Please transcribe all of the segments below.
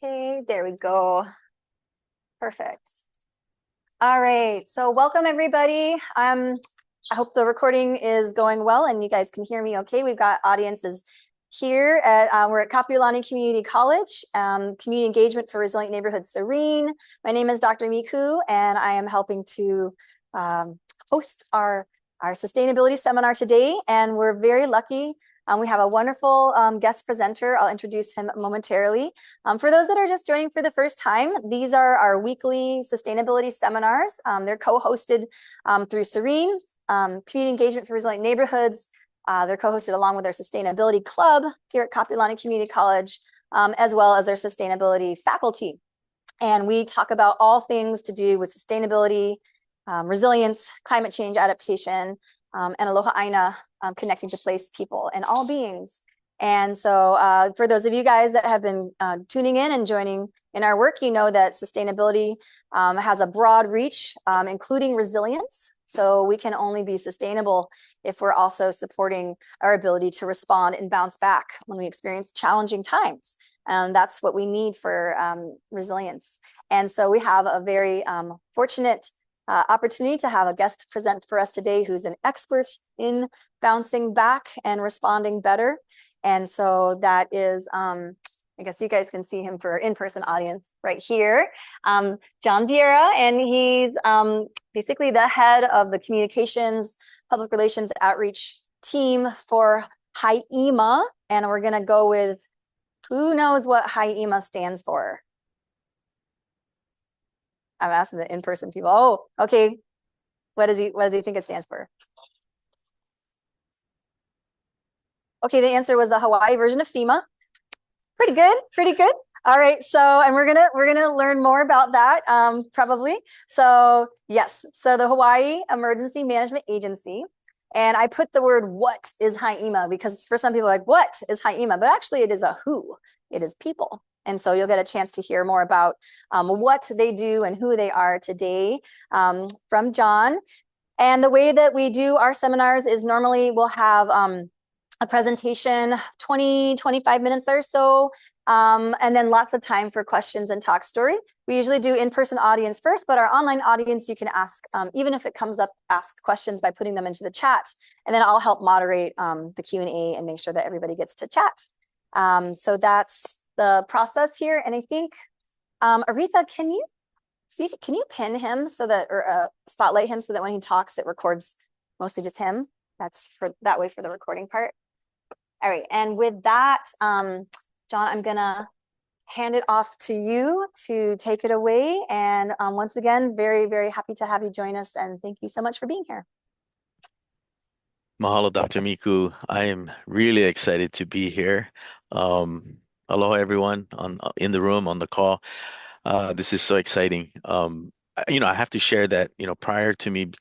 Okay, there we go. Perfect. All right, so welcome everybody. I hope the recording is going well and you guys can hear me okay. We've got audiences here we're at Kapiolani Community College, Community Engagement for Resilient Neighborhoods, CERENE. My name is Dr. Miku and I am helping to host our sustainability seminar today, and we're very lucky. We have a wonderful guest presenter. I'll introduce him momentarily. For those that are just joining for the first time, these are our weekly sustainability seminars. They're co-hosted through CERENE, Community Engagement for Resilient Neighborhoods. They're co-hosted along with our Sustainability Club here at Kapiolani Community College, as well as our sustainability faculty. And we talk about all things to do with sustainability, resilience, climate change adaptation, and aloha aina, connecting to place, people, and all beings. And so for those of you guys that have been tuning in and joining in our work, you know that sustainability has a broad reach, including resilience. So we can only be sustainable if we're also supporting our ability to respond and bounce back when we experience challenging times. And that's what we need for resilience. And so we have a very fortunate opportunity to have a guest present for us today who's an expert in bouncing back and responding better. And so that is, I guess you guys can see him for in-person audience right here, John Vierra, and he's basically the head of the communications, public relations outreach team for HI-EMA. And we're gonna go with, who knows what HI-EMA stands for? I'm asking the in-person people. Oh, okay. What does he think it stands for? Okay, the answer was the Hawaii version of FEMA. Pretty good, pretty good. All right, so and we're gonna learn more about that probably. So yes, so the Hawaii Emergency Management Agency, and I put the word "what is HI-EMA" because for some people like what is HI-EMA, but actually it is a who. It is people. And so you'll get a chance to hear more about what they do and who they are today from John. And the way that we do our seminars is normally we'll have a presentation, 20-25 minutes or so, and then lots of time for questions and talk story. We usually do in-person audience first, but our online audience, you can ask, even if it comes up, ask questions by putting them into the chat, and then I'll help moderate the Q&A and make sure that everybody gets to chat. So that's the process here. And I think, Aretha, can you pin him so that, or spotlight him so that when he talks, it records mostly just him? That's for that way for the recording part. All right, and with that, John, I'm gonna hand it off to you to take it away. And once again, very, very happy to have you join us. And thank you so much for being here. Mahalo, Dr. Miku. I am really excited to be here. Aloha, everyone in the room, on the call. This is so exciting. I have to share that, prior to me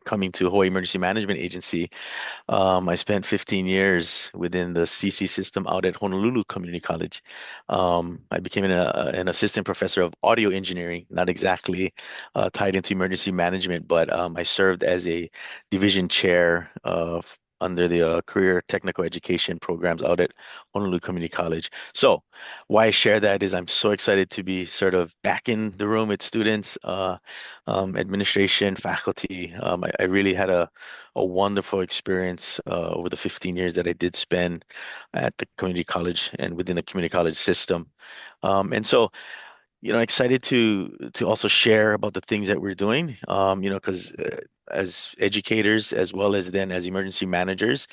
coming to Hawaii Emergency Management Agency, I spent 15 years within the CC system out at Honolulu Community College. I became an assistant professor of audio engineering, not exactly tied into emergency management, but I served as a division chair under the career technical education programs out at Honolulu Community College. So why I share that is I'm so excited to be sort of back in the room with students, administration, faculty. I really had a wonderful experience over the 15 years that I did spend at the community college and within the community college system. And so, excited to also share about the things that we're doing, because as educators as well as then as emergency managers,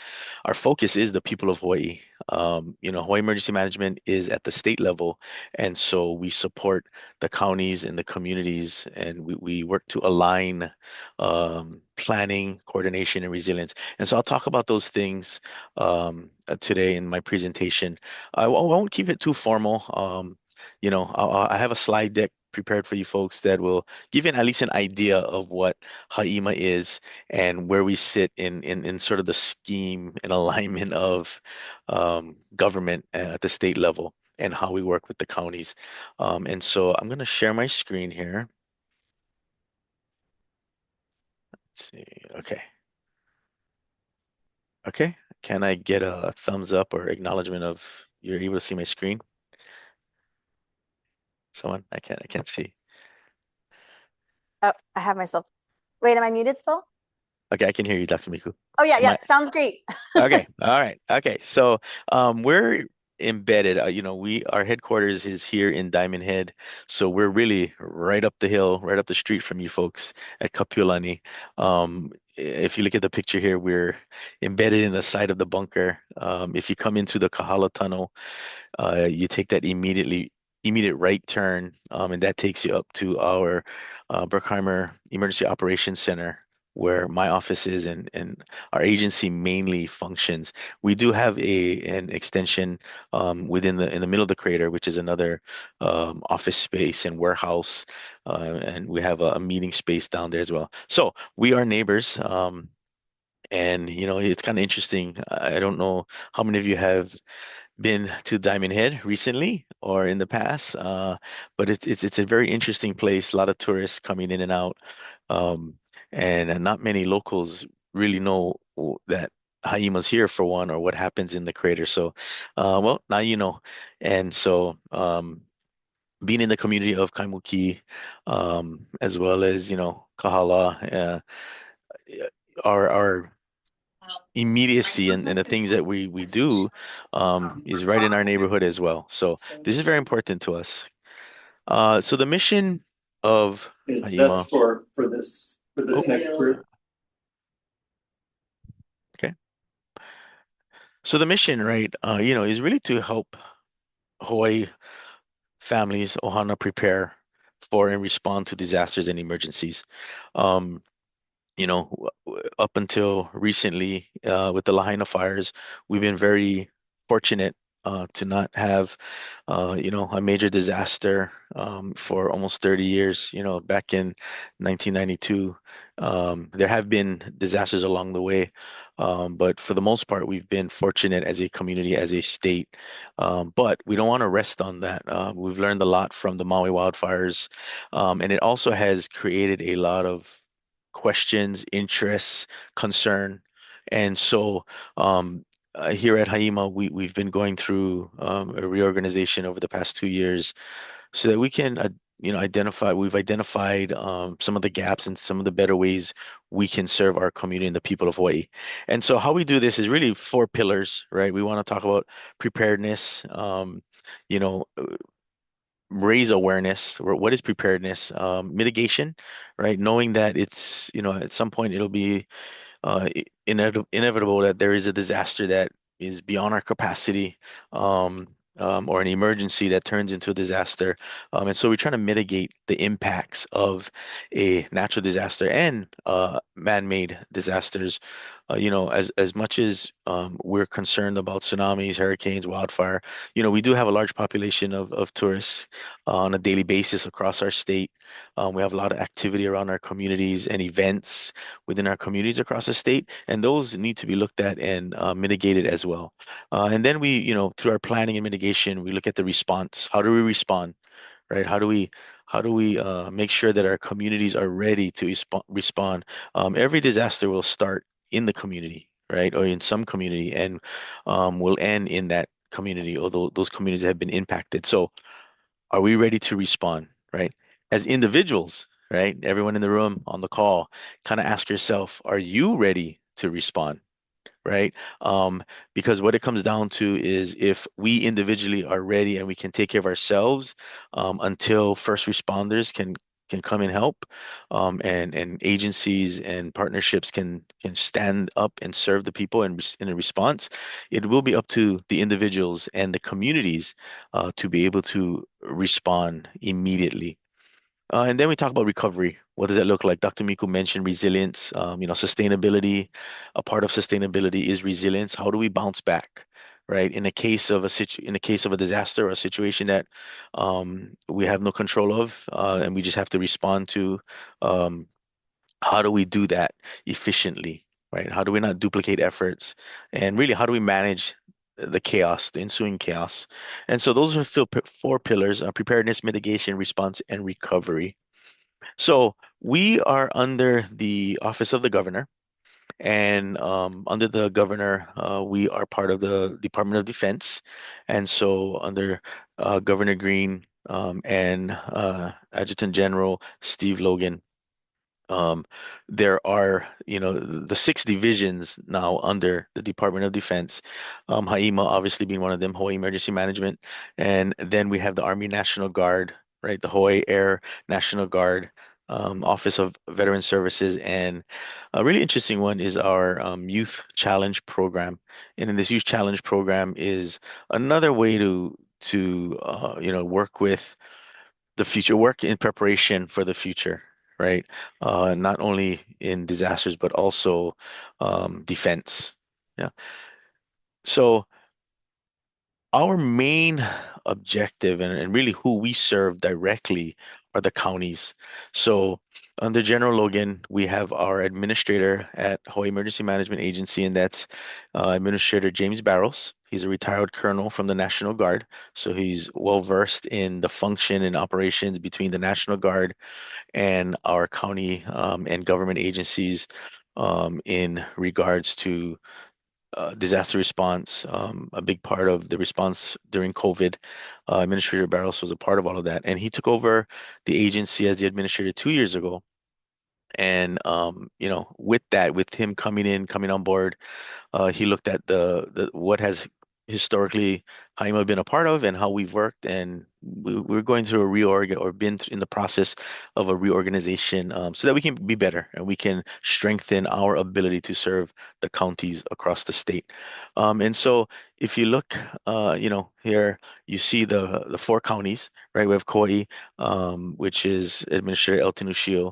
our focus is the people of Hawaii. Hawaii Emergency Management is at the state level, and so we support the counties and the communities, and we work to align planning, coordination, and resilience. And so I'll talk about those things today in my presentation. I won't keep it too formal. I have a slide deck prepared for you folks that will give you at least an idea of what HI-EMA is and where we sit in sort of the scheme and alignment of government at the state level and how we work with the counties. And so I'm going to share my screen here. Let's see. Okay. Okay. Can I get a thumbs up or acknowledgement of you're able to see my screen? Someone? I can't see. Oh, I have myself. Wait, am I muted still? Okay, I can hear you, Dr. Miku. Oh yeah, Am yeah, I? sounds great. Okay, all right. Okay, so we're embedded. We our headquarters is here in Diamond Head, so we're really right up the hill, right up the street from you folks at Kapiolani. If you look at the picture here, we're embedded in the side of the bunker. If you come into the Kahala Tunnel, you take that immediate right turn, and that takes you up to our Berkheimer Emergency Operations Center, where my office is and our agency mainly functions. We do have an extension within the in the middle of the crater, which is another office space and warehouse, and we have a meeting space down there as well. So we are neighbors. And it's kind of interesting. I don't know how many of you have been to Diamond Head recently or in the past, but it's a very interesting place. A lot of tourists coming in and out, um, and not many locals really know that HI-EMA's here for one, or what happens in the crater. So, well, now you know. And so, being in the community of Kaimuki, as well as Kahala, our immediacy and the things that we do is right in our neighborhood as well. So this is very important to us. So the mission of Is that's HI-EMA, for oh, this next group? okay. So the mission, right, is really to help Hawaii families, Ohana, prepare for and respond to disasters and emergencies. Um, Up until recently, with the Lahaina fires, we've been very fortunate to not have, a major disaster for almost 30 years. Back in 1992, there have been disasters along the way, but for the most part, we've been fortunate as a community, as a state. But we don't want to rest on that. We've learned a lot from the Maui wildfires, and it also has created a lot of questions, interests, concern. And so here at HI-EMA, we've been going through a reorganization over the past 2 years so that we can we've identified some of the gaps and some of the better ways we can serve our community and the people of Hawaii. And so how we do this is really four pillars, right? We want to talk about preparedness, you know, raise awareness. What is preparedness? Mitigation, right? Knowing that it's, at some point it'll be inevitable that there is a disaster that is beyond our capacity, or an emergency that turns into a disaster. And so we're trying to mitigate the impacts of a natural disaster and man-made disasters. As much as we're concerned about tsunamis, hurricanes, wildfire, we do have a large population of tourists on a daily basis across our state. We have a lot of activity around our communities and events within our communities across the state, and those need to be looked at and mitigated as well. And then we, through our planning and mitigation, we look at the response. How do we respond, right? How do we make sure that our communities are ready to respond? Every disaster will start in the community, right, or in some community, and will end in that community, although those communities have been impacted. So are we ready to respond, right? As individuals, right? Everyone in the room on the call, kind of ask yourself, are you ready to respond? Right? Because what it comes down to is if we individually are ready and we can take care of ourselves, until first responders can come and help, and agencies and partnerships can stand up and serve the people in a response, it will be up to the individuals and the communities to be able to respond immediately. And then we talk about recovery. What does that look like? Dr. Miku mentioned resilience, sustainability. A part of sustainability is resilience. How do we bounce back, right? In a case of a disaster or a situation that we have no control of, and we just have to respond to, um, how do we do that efficiently, right? How do we not duplicate efforts? And really, how do we manage the chaos, the ensuing chaos? And so those are still four pillars: preparedness, mitigation, response, and recovery. So we are under the Office of the Governor, and under the Governor, we are part of the Department of Defense. And so under Governor Green, and Adjutant General Steve Logan. Um, there are, the six divisions now under the Department of Defense. HI-EMA obviously being one of them, Hawaii Emergency Management, and then we have the Army National Guard, right? The Hawaii Air National Guard, Office of Veteran Services, and a really interesting one is our Youth Challenge Program. And in this Youth Challenge Program is another way to work with the future, work in preparation for the future, right? Not only in disasters, but also defense. Yeah. So our main objective and really who we serve directly are the counties. So under General Logan, we have our administrator at Hawaii Emergency Management Agency, and that's Administrator James Barrows. He's a retired colonel from the National Guard, so he's well versed in the function and operations between the National Guard and our county and government agencies in regards to disaster response. A big part of the response during COVID, Administrator Barros was a part of all of that, and he took over the agency as the administrator 2 years ago. And with that, with him coming on board, he looked at the what has historically HI-EMA been a part of and how we've worked, and we're going through a reorg or been in the process of a reorganization so that we can be better and we can strengthen our ability to serve the counties across the state. And so if you look, here you see the four counties, right? We have Kauai, which is Administrator Elton Ushio,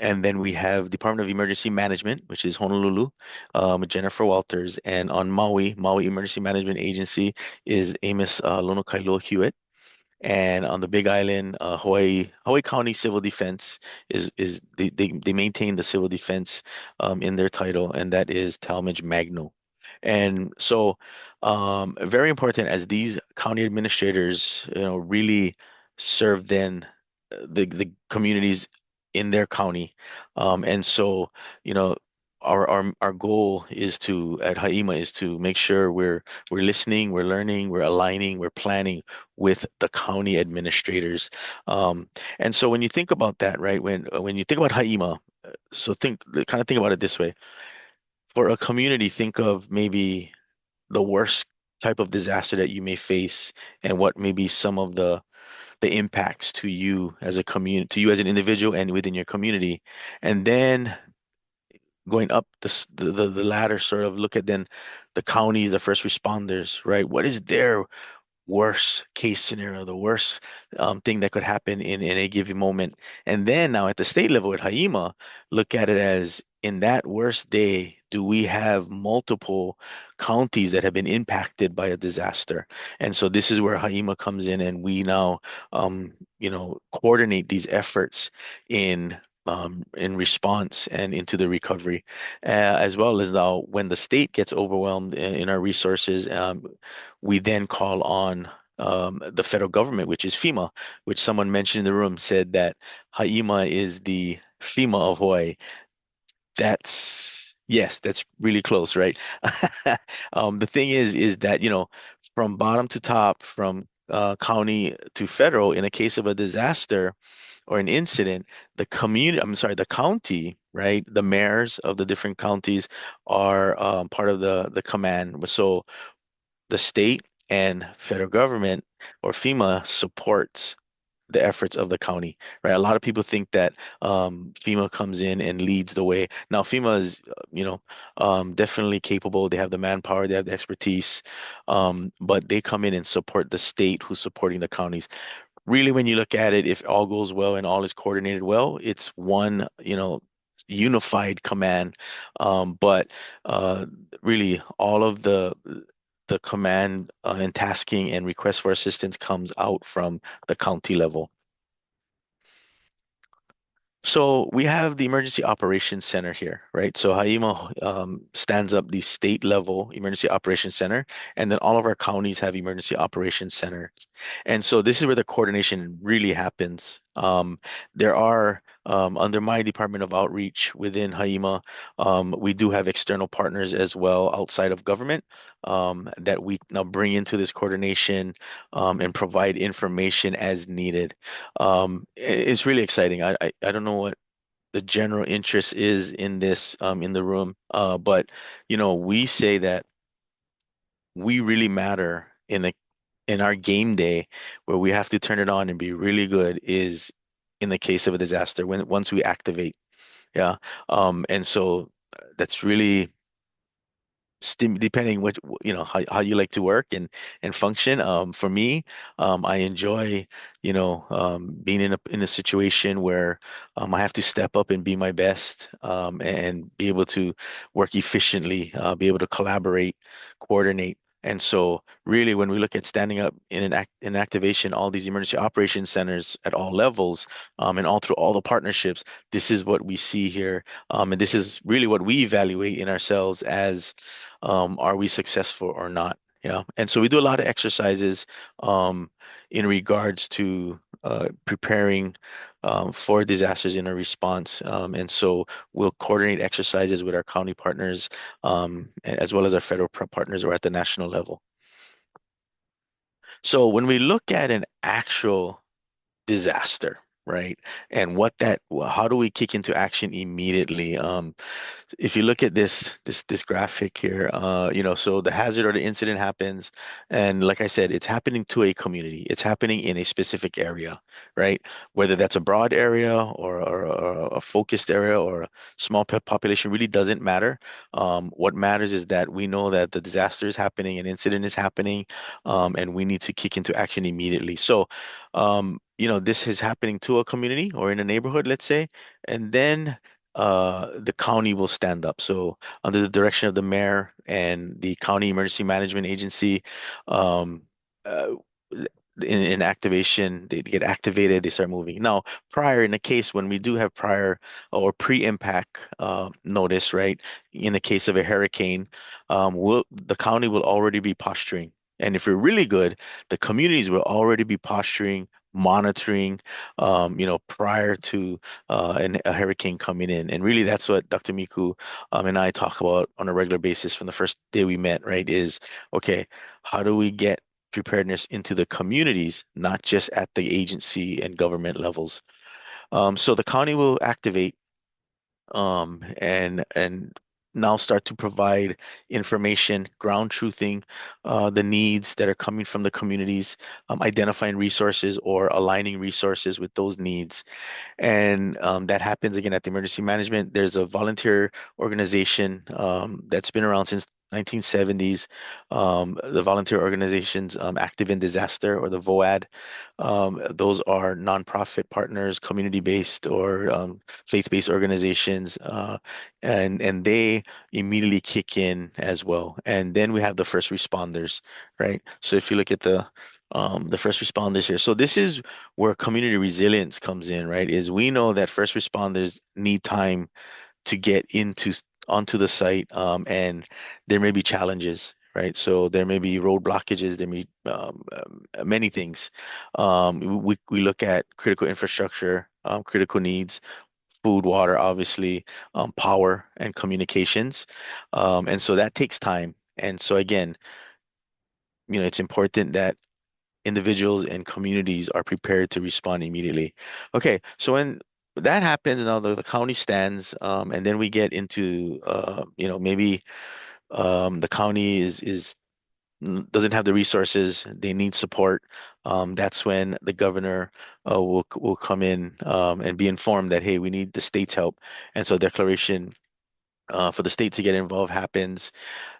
and then we have Department of Emergency Management, which is Honolulu, with Jennifer Walters. And on Maui, Maui Emergency Management Agency is Amos Lonokailo Hewitt. And on the Big Island, Hawaii County Civil Defense is they maintain the civil defense in their title, and that is Talmadge Magno. And so, very important as these county administrators, really serve then the communities in their county. And so, you know, our goal is to at HI-EMA is to make sure we're listening, we're learning, we're aligning, we're planning with the county administrators. And so when you think about that, right, when you think about HI-EMA, so kind of think about it this way. For a community, think of maybe the worst type of disaster that you may face and what may be some of the impacts to you as a community, to you as an individual and within your community. And then going up the ladder, sort of look at then the county, the first responders, right? What is their worst case scenario, the worst thing that could happen in a given moment. And then now at the state level at HI-EMA, look at it as in that worst day, do we have multiple counties that have been impacted by a disaster? And so this is where HI-EMA comes in, and we now, coordinate these efforts in response and into the recovery, as well as now when the state gets overwhelmed in our resources, we then call on the federal government, which is FEMA, which someone mentioned in the room said that HI-EMA is the FEMA of Hawaii. Yes, that's really close, right? The thing is that, from bottom to top, from county to federal, in a case of a disaster or an incident, the county, right? The mayors of the different counties are part of the command. So the state and federal government or FEMA supports the efforts of the county, right? A lot of people think that FEMA comes in and leads the way. Now, FEMA is, definitely capable. They have the manpower, they have the expertise, but they come in and support the state who's supporting the counties. Really, when you look at it, if all goes well and all is coordinated well, it's one, unified command. But really, all of the command and tasking and request for assistance comes out from the county level. So we have the Emergency Operations Center here, right? So HI-EMA stands up the state level Emergency Operations Center, and then all of our counties have Emergency Operations Centers. And so this is where the coordination really happens. There are Under my Department of Outreach within HI-EMA, we do have external partners as well outside of government that we now bring into this coordination and provide information as needed. It's really exciting. I don't know what the general interest is in this in the room, but we say that we really matter in our game day where we have to turn it on and be really good is in the case of a disaster when once we activate. Yeah. And so that's really depending what how you like to work and function. For me, I enjoy being in a situation where I have to step up and be my best and be able to work efficiently, be able to collaborate, coordinate. And so really when we look at standing up in activation, all these emergency operations centers at all levels and all through all the partnerships, this is what we see here. And this is really what we evaluate in ourselves as are we successful or not? Yeah. And so we do a lot of exercises um, in regards to preparing for disasters in a response. And so we'll coordinate exercises with our county partners as well as our federal partners or at the national level. So when we look at an actual disaster, right? And how do we kick into action immediately? If you look at this graphic here, so the hazard or the incident happens, and like I said, it's happening to a community. It's happening in a specific area, right? Whether that's a broad area or a focused area or a small population really doesn't matter. What matters is that we know that the disaster is happening, an incident is happening, and we need to kick into action immediately. So, this is happening to a community or in a neighborhood, let's say, and then the county will stand up. So, under the direction of the mayor and the county emergency management agency, um, uh, in activation, they get activated, they start moving. Now, prior in the case when we do have prior or pre-impact notice, right? In the case of a hurricane, the county will already be posturing. And if we're really good, the communities will already be posturing, monitoring, prior to a hurricane coming in. And really, that's what Dr. Miku and I talk about on a regular basis from the first day we met, right? Is okay, how do we get preparedness into the communities, not just at the agency and government levels? So the county will activate and now start to provide information, ground truthing the needs that are coming from the communities, identifying resources or aligning resources with those needs. And that happens again at the emergency management. There's a volunteer organization that's been around since 1970s. The volunteer organizations active in disaster or the VOAD. Those are nonprofit partners, community-based or faith-based organizations, and they immediately kick in as well. And then we have the first responders, right? So if you look at the first responders here, so this is where community resilience comes in, right? Is we know that first responders need time to get onto the site, and there may be challenges, right? So there may be road blockages, there may be many things. We look at critical infrastructure, critical needs, food, water, obviously, power and communications, and so that takes time. And so again, it's important that individuals and communities are prepared to respond immediately. Okay, so when that happens, now the county stands, and then we get into, maybe the county doesn't have the resources, they need support. That's when the governor will come in and be informed that, hey, we need the state's help. And so declaration for the state to get involved happens.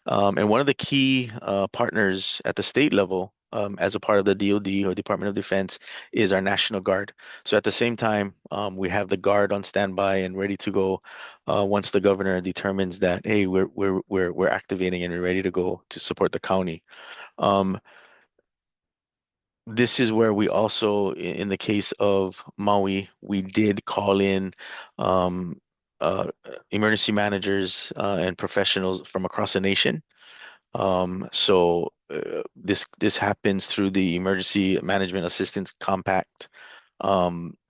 And one of the key partners at the state level, as a part of the DoD or Department of Defense, is our National Guard. So at the same time, we have the Guard on standby and ready to go once the governor determines that, hey, we're activating and we're ready to go to support the county. Um, this is where we also, in the case of Maui, we did call in um, emergency managers and professionals from across the nation. This happens through the Emergency Management Assistance Compact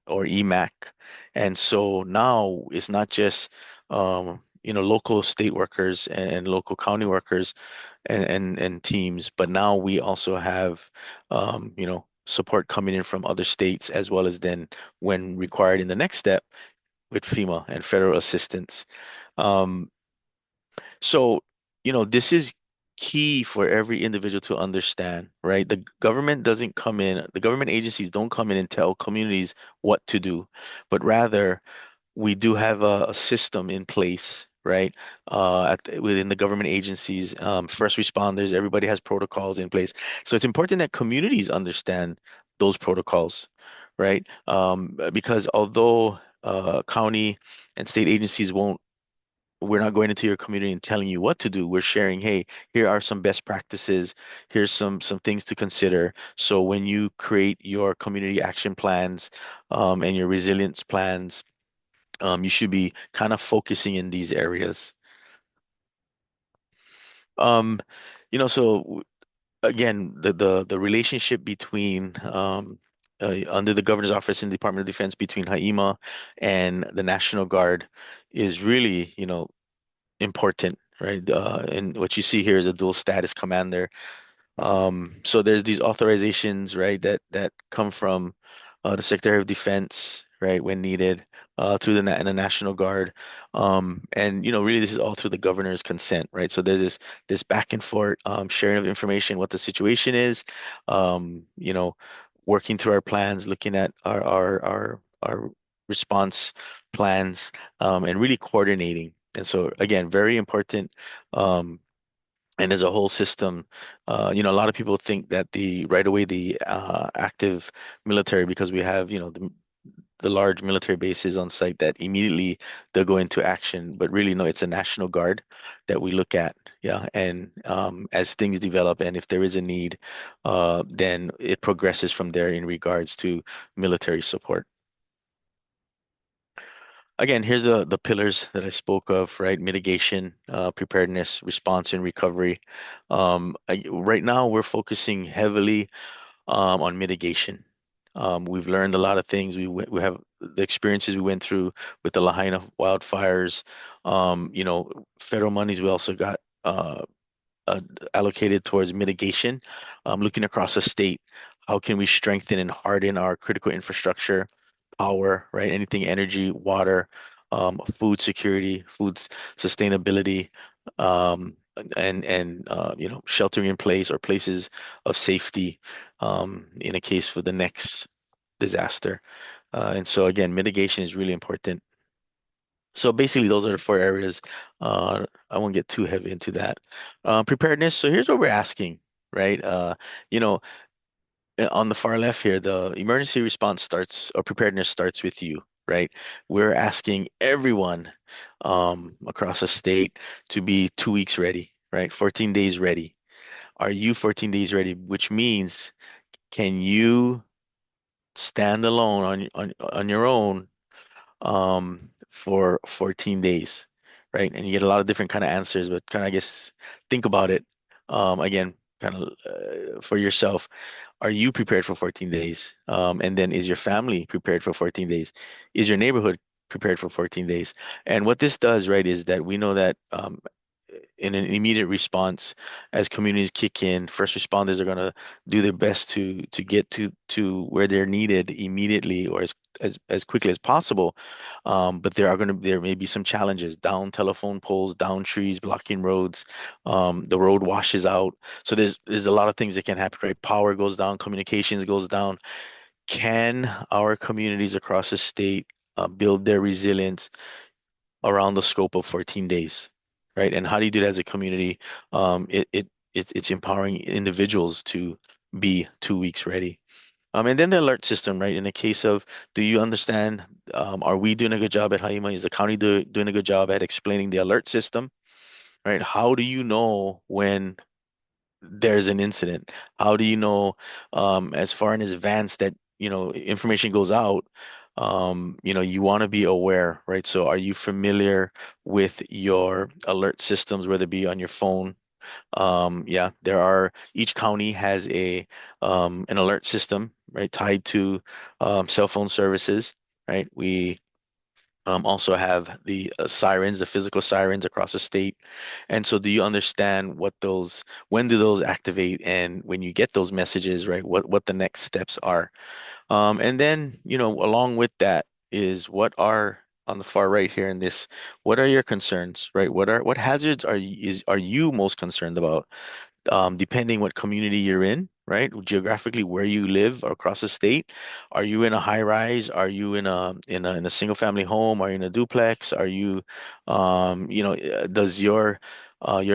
or EMAC. And so now it's not just local state workers and local county workers and teams, but now we also have support coming in from other states as well as then when required in the next step with FEMA and federal assistance. Um, so, this is key for every individual to understand, right? The government agencies don't come in and tell communities what to do, but rather we do have a system in place, right? Within the government agencies, first responders, everybody has protocols in place. So it's important that communities understand those protocols, right? Because although county and state agencies won't we're not going into your community and telling you what to do. We're sharing, hey, here are some best practices. Here's some things to consider. So when you create your community action plans and your resilience plans, you should be kind of focusing in these areas. Um, so again, the relationship between under the governor's office and the Department of Defense between HI-EMA and the National Guard is really, important, right? And what you see here is a dual status commander. So there's these authorizations, right, that come from the Secretary of Defense, right, when needed, through and the National Guard, and really this is all through the governor's consent, right? So there's this back and forth sharing of information, what the situation is, working through our plans, looking at our response plans, and really coordinating. And so again, very important. Um, and as a whole system, a lot of people think that the right away the active military, because we have, the large military bases on site that immediately they'll go into action. But really, no, it's a National Guard that we look at. Yeah. And as things develop and if there is a need, then it progresses from there in regards to military support. Again, here's the pillars that I spoke of, right? Mitigation, preparedness, response, and recovery. Right now, we're focusing heavily on mitigation. We've learned a lot of things. We have the experiences we went through with the Lahaina wildfires. Federal monies. We also got uh, allocated towards mitigation. Looking across the state, how can we strengthen and harden our critical infrastructure, power, right? Anything energy, water, food security, sustainability, and sheltering in place or places of safety in a case for the next disaster. And so again, mitigation is really important. So basically, those are the four areas. I won't get too heavy into that. Preparedness. So here's what we're asking, right? You know, on the far left here, the emergency response starts or preparedness starts with you, right? We're asking everyone across the state to be 2 weeks ready, right? 14 days ready. Are you 14 days ready? Which means, can you stand alone on your own for 14 days, right? And you get a lot of different kind of answers, but kind of, I guess, think about it again, kind of for yourself. Are you prepared for 14 days? And then is your family prepared for 14 days? Is your neighborhood prepared for 14 days? And what this does, right, is that we know that in an immediate response, as communities kick in, first responders are going to do their best to get to where they're needed immediately or as quickly as possible. But there may be some challenges: down telephone poles, down trees, blocking roads. The road washes out. So there's a lot of things that can happen, right? Power goes down, communications goes down. Can our communities across the state build their resilience around the scope of 14 days, right? And how do you do that as a community? It's empowering individuals to be 2 weeks ready. And then the alert system, right? In the case of, do you understand? Are we doing a good job at HI-EMA? Is the county doing a good job at explaining the alert system, right? How do you know when there's an incident? How do you know as far in advance that information goes out? You want to be aware, right? So are you familiar with your alert systems, whether it be on your phone? Yeah, each county has an alert system, right, tied to cell phone services, right? We also have the sirens, the physical sirens across the state. And so do you understand when do those activate, and when you get those messages, right, what the next steps are? And then, along with that is on the far right here in this, what are your concerns, right? What hazards are you most concerned about? Depending what community you're in, right? Geographically, where you live across the state. Are you in a high rise? Are you in a single family home? Are you in a duplex? Does your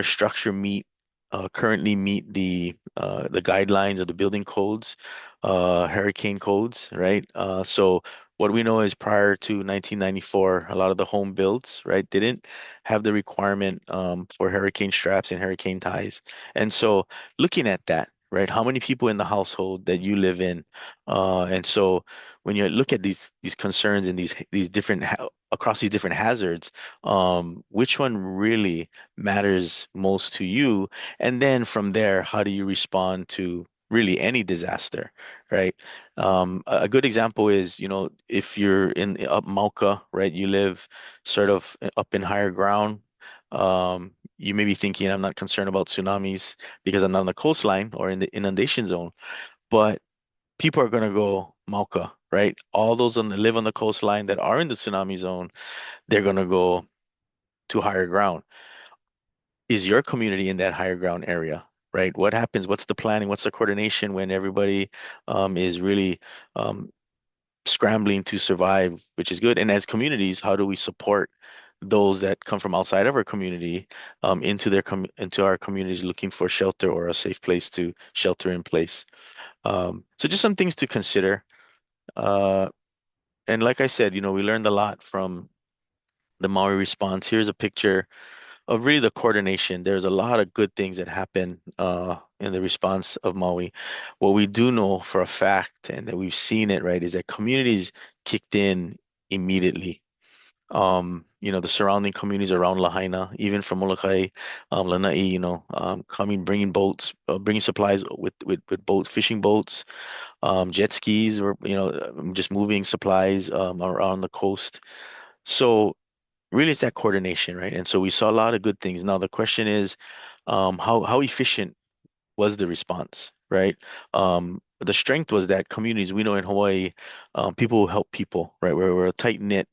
structure currently meet the guidelines of the building codes, hurricane codes, right? So what we know is prior to 1994, a lot of the home builds, right, didn't have the requirement for hurricane straps and hurricane ties. And so looking at that, right, how many people in the household that you live in? And so when you look at these concerns and these different across these different hazards, which one really matters most to you? And then from there, how do you respond to really any disaster, right? A good example is, if you're in up Mauka, right, you live sort of up in higher ground. You may be thinking, I'm not concerned about tsunamis because I'm not on the coastline or in the inundation zone. But people are going to go Mauka, right? All those live on the coastline that are in the tsunami zone, they're going to go to higher ground. Is your community in that higher ground area, right? What happens? What's the planning? What's the coordination when everybody is really um, scrambling to survive, which is good? And as communities, how do we support those that come from outside of our community into our communities looking for shelter or a safe place to shelter in place? So just some things to consider. Uh, and like I said, we learned a lot from the Maui response. Here's a picture of really the coordination. There's a lot of good things that happen in the response of Maui. What we do know for a fact, and that we've seen it, right, is that communities kicked in immediately. The surrounding communities around Lahaina, even from Molokai, Lanai, bringing boats, bringing supplies with boats, fishing boats, jet skis, or just moving supplies around the coast. So really, it's that coordination, right? And so we saw a lot of good things. Now the question is, how efficient was the response, right? The strength was that communities, we know in Hawaii, people will help people, right? We're a tight knit,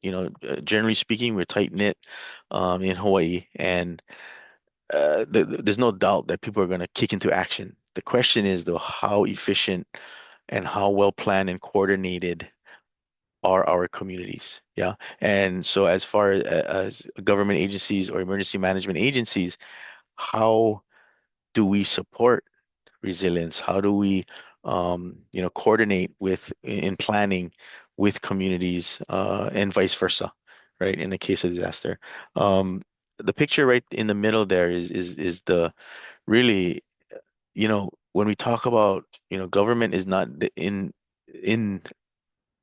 generally speaking, we're tight knit in Hawaii, and there's no doubt that people are going to kick into action. The question is, though, how efficient and how well planned and coordinated are our communities. Yeah. And so as far as government agencies or emergency management agencies, how do we support resilience? How do we coordinate in planning with communities and vice versa, right? In the case of disaster. Um, the picture right in the middle there is the really, when we talk about, government is not in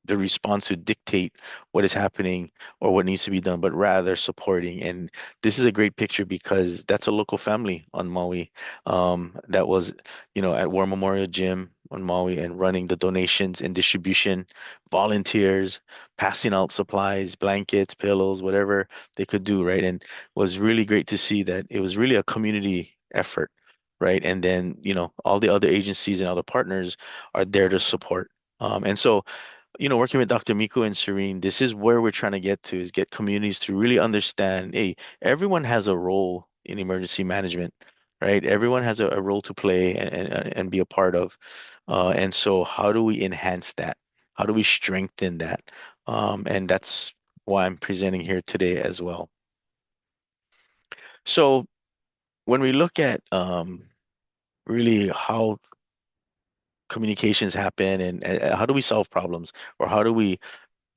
the response to dictate what is happening or what needs to be done, but rather supporting. And this is a great picture because that's a local family on Maui that was, at War Memorial Gym on Maui and running the donations and distribution, volunteers, passing out supplies, blankets, pillows, whatever they could do, right? And was really great to see that it was really a community effort. Right. And then, all the other agencies and other partners are there to support. And so working with Dr. Miku and Serene, this is where we're trying to get to, is get communities to really understand, hey, everyone has a role in emergency management, right? Everyone has a role to play and be a part of. And so how do we enhance that? How do we strengthen that? And that's why I'm presenting here today as well. So when we look at really how communications happen and how do we solve problems, or how do we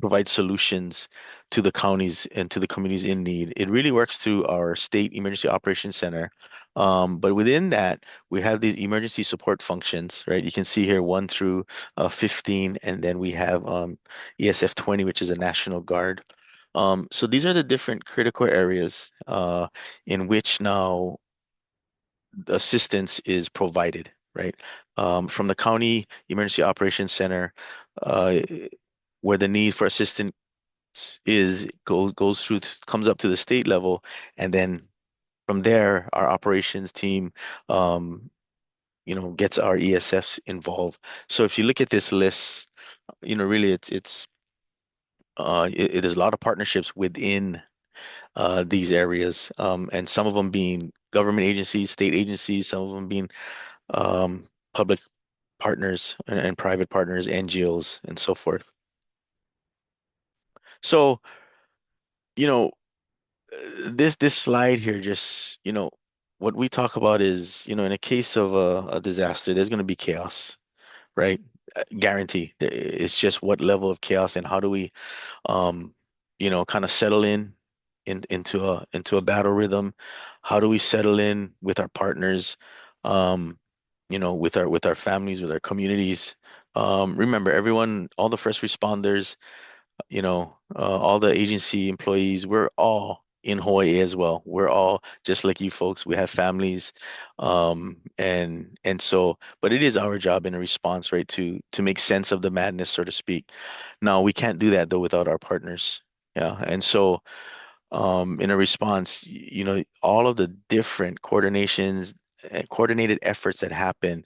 provide solutions to the counties and to the communities in need. It really works through our state emergency operations center. But within that, we have these emergency support functions, right? You can see here 1 through 15, and then we have ESF 20, which is a National Guard. So these are the different critical areas in which now assistance is provided, right? From the county emergency operations center, uh, where the need for assistance goes through comes up to the state level, and then from there, our operations team, um, gets our ESFs involved. So if you look at this list, really it is a lot of partnerships within these areas, and some of them being government agencies, state agencies, some of them being public partners and private partners, NGOs, and so forth. So, you know, this slide here just, what we talk about is, in a case of a disaster, there's going to be chaos, right? Guarantee. It's just what level of chaos and how do we um, kind of settle into a battle rhythm. How do we settle in with our partners, um, with our families, with our communities? Remember, everyone, all the first responders, all the agency employees, we're all in Hawaii as well. We're all just like you folks. We have families, and so, but it is our job in a response, right, to make sense of the madness, so to speak. Now, we can't do that though without our partners. Yeah, and so in a response, all of the different coordinations and coordinated efforts that happen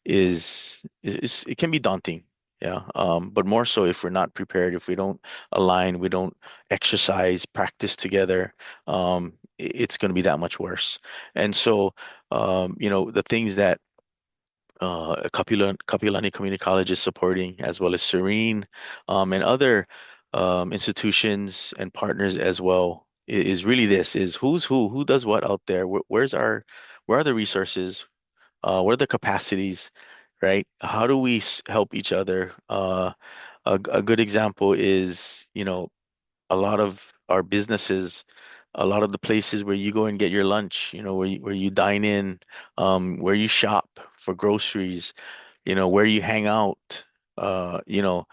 is it can be daunting. Yeah. But more so if we're not prepared, if we don't align, we don't exercise, practice together, it's going to be that much worse. And so, the things that Kapilani Community College is supporting, as well as CERENE, and other institutions and partners as well, is really this: is who's who does what out there, where are the resources, what are the capacities, right? How do we help each other? A good example is, a lot of our businesses, a lot of the places where you go and get your lunch, where you dine in, where you shop for groceries, where you hang out. Uh, you know,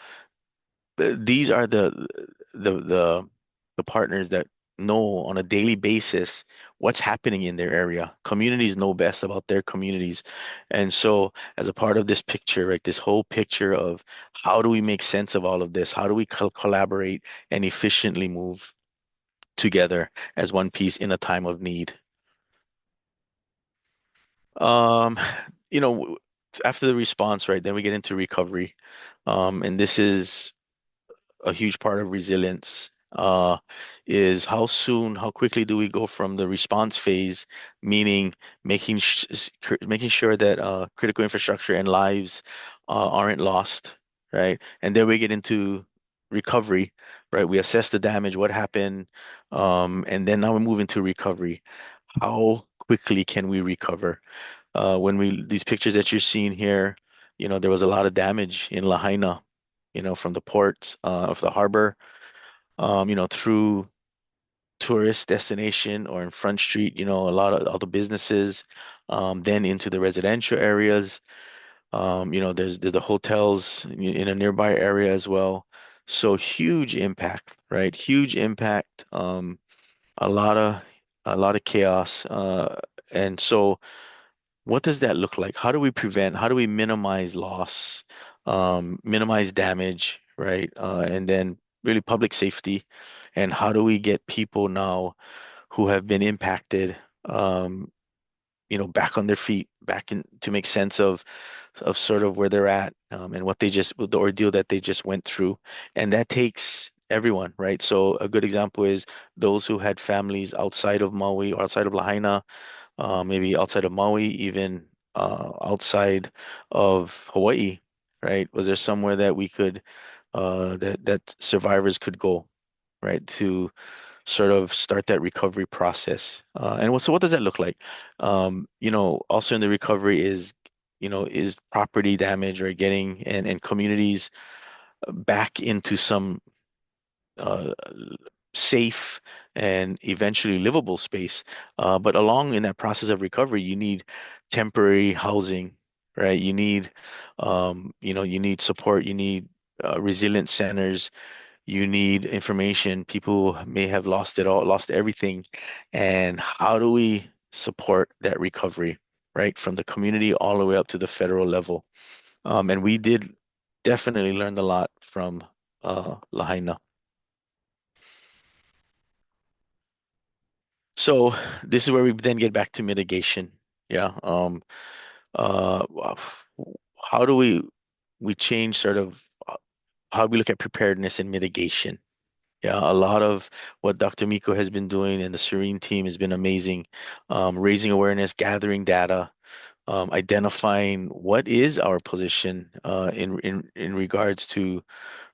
these are the the the partners that know on a daily basis what's happening in their area. Communities know best about their communities. And so as a part of this picture, right, this whole picture of how do we make sense of all of this? How do we collaborate and efficiently move together as one piece in a time of need? Um, you know, After the response, right, then we get into recovery. And this is a huge part of resilience, is how quickly do we go from the response phase, meaning making sure that critical infrastructure and lives aren't lost, right? And then we get into recovery, right? We assess the damage, what happened, and then now we move into recovery. How quickly can we recover? These pictures that you're seeing here, there was a lot of damage in Lahaina, from the port of the harbor, through tourist destination or in Front Street, a lot of all the businesses, then into the residential areas. There's the hotels in a nearby area as well. So huge impact, right? Huge impact. A lot of a lot of chaos. And so what does that look like? How do we prevent? How do we minimize loss, minimize damage, right? And then really public safety. And how do we get people now who have been impacted, um, back on their feet, back in to make sense of sort of where they're at, and the ordeal that they just went through. And that takes everyone, right? So a good example is those who had families outside of Maui or outside of Lahaina, maybe outside of Maui, even outside of Hawaii, right? Was there somewhere that we could that survivors could go, right, to sort of start that recovery process? So what does that look like? Also in the recovery is property damage, or getting and communities back into some uh, safe and eventually livable space. But along in that process of recovery, you need temporary housing, right? You need support. You need resilient centers. You need information. People may have lost it all, lost everything. And how do we support that recovery? right? From the community all the way up to the federal level. And we did definitely learn a lot from Lahaina. So this is where we then get back to mitigation. Yeah. Wow. How do we change sort of how we look at preparedness and mitigation? Yeah, a lot of what Dr. Miko has been doing and the Serene team has been amazing. Raising awareness, gathering data, identifying what is our position in regards to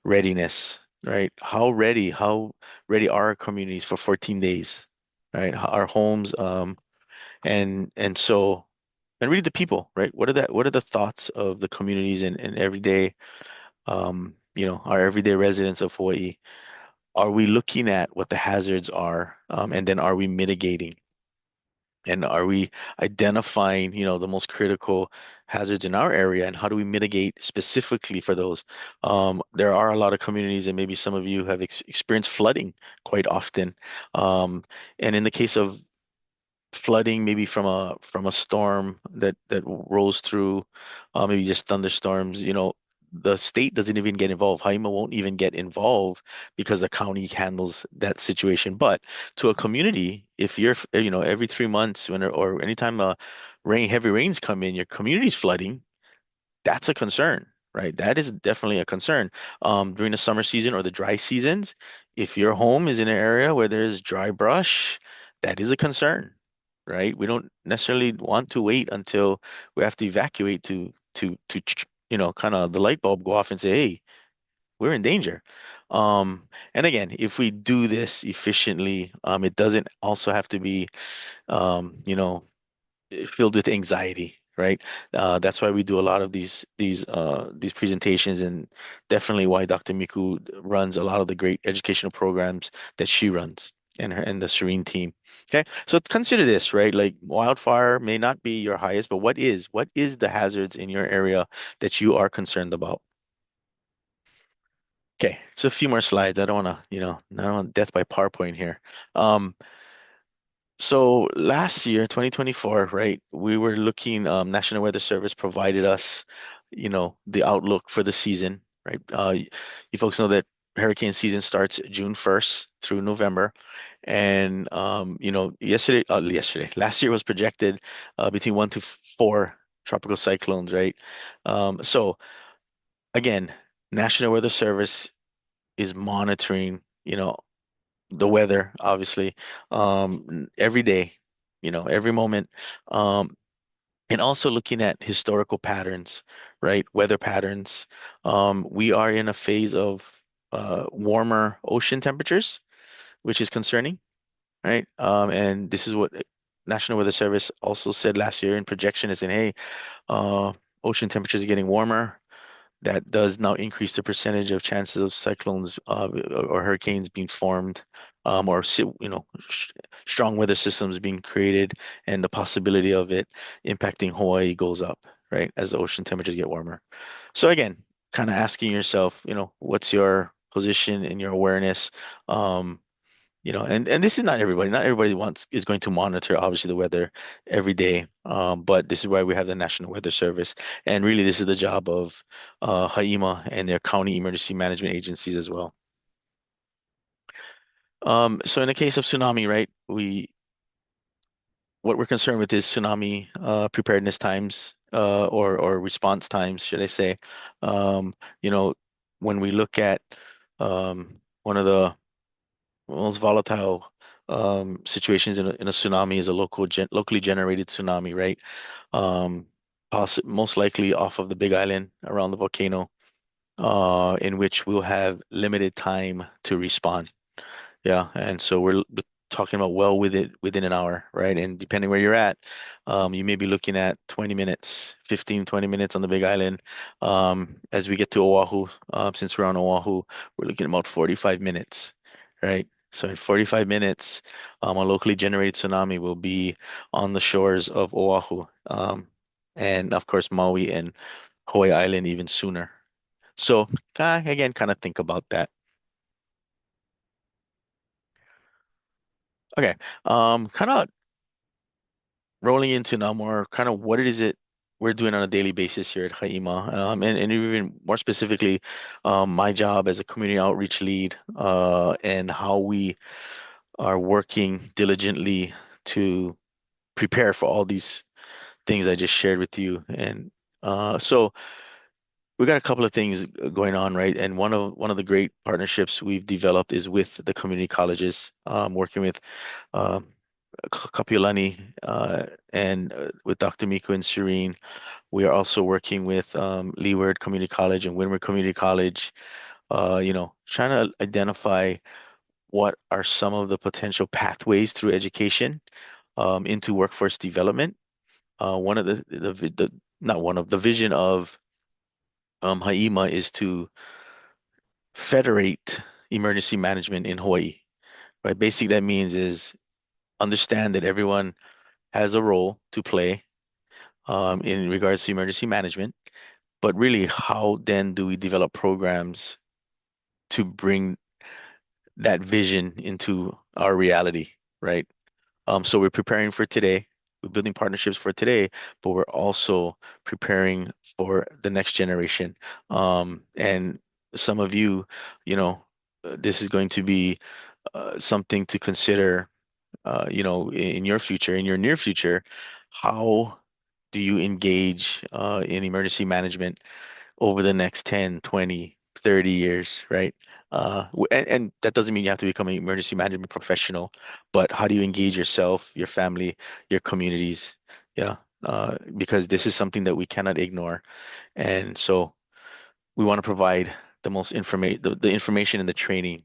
readiness, right? How ready are our communities for 14 days, right? Our homes, and so and really the people, right? What are the thoughts of the communities and everyday our everyday residents of Hawaii? Are we looking at what the hazards are, and then are we mitigating? And are we identifying, the most critical hazards in our area, and how do we mitigate specifically for those? There are a lot of communities, and maybe some of you have experienced flooding quite often. Um, and in the case of flooding, maybe from a storm that rolls through, maybe just thunderstorms, the state doesn't even get involved. HI-EMA won't even get involved because the county handles that situation. But to a community, if you're, every 3 months or anytime heavy rains come in, your community's flooding, that's a concern, right? That is definitely a concern. During the summer season or the dry seasons, if your home is in an area where there's dry brush, that is a concern, right? We don't necessarily want to wait until we have to evacuate to kind of the light bulb go off and say, hey, we're in danger. And again, if we do this efficiently, it doesn't also have to be, you know, filled with anxiety, right? That's why we do a lot of these presentations, and definitely why Dr. Miku runs a lot of the great educational programs that she runs and the Serene team. Okay, so consider this, right? Like wildfire may not be your highest, but what is the hazards in your area that you are concerned about? Okay, so a few more slides. I don't want to, I don't want death by PowerPoint here. Um, So last year, 2024, right, we were looking, National Weather Service provided us, the outlook for the season, right? You folks know that hurricane season starts June 1st through November. And, last year was projected between 1 to 4 tropical cyclones, right? So again, National Weather Service is monitoring, the weather, obviously, every day, every moment, um, and also looking at historical patterns, right? Weather patterns. We are in a phase of warmer ocean temperatures, which is concerning, right? And this is what National Weather Service also said last year in projection is saying, hey, uh, ocean temperatures are getting warmer. That does now increase the percentage of chances of cyclones or hurricanes being formed, or strong weather systems being created, and the possibility of it impacting Hawaii goes up, right, as the ocean temperatures get warmer. So again, kind of asking yourself, what's your position and your awareness? Um, and this is not everybody. Not everybody wants is going to monitor obviously the weather every day. But this is why we have the National Weather Service, and really this is the job of HI-EMA and their county emergency management agencies as well. So in the case of tsunami, right, what we're concerned with is tsunami preparedness times, or response times, should I say? Um, you know, when we look at one of the most volatile situations in a tsunami is a locally generated tsunami, right? Um, most likely off of the Big Island around the volcano, in which we'll have limited time to respond. Yeah, and so we're talking about well within an hour, right? And depending where you're at, you may be looking at 20 minutes, 15, 20 minutes on the Big Island. As we get to Oahu, since we're on Oahu, we're looking at about 45 minutes, right? So in 45 minutes, a locally generated tsunami will be on the shores of Oahu, and of course Maui and Hawaii Island even sooner. So again, kind of think about that. Okay. Kind of rolling into now more kind of what it is it we're doing on a daily basis here at HI-EMA, and even more specifically, my job as a community outreach lead, and how we are working diligently to prepare for all these things I just shared with you. And so we got a couple of things going on, right? And one of the great partnerships we've developed is with the community colleges, working with um, Kapiolani, and with Dr. Miko and CERENE. We are also working with Leeward Community College and Windward Community College, trying to identify what are some of the potential pathways through education into workforce development. One of the not one of the vision of HI-EMA is to federate emergency management in Hawaii, right? Basically, that means is understand that everyone has a role to play in regards to emergency management, but really, how then do we develop programs to bring that vision into our reality, right? So we're preparing for today. We're building partnerships for today, but we're also preparing for the next generation. And some of you, this is going to be something to consider, in your future, in your near future. How do you engage in emergency management over the next 10, 20, 30 years, right? And that doesn't mean you have to become an emergency management professional, but how do you engage yourself, your family, your communities? Yeah, because this is something that we cannot ignore. And so we want to provide the information and the training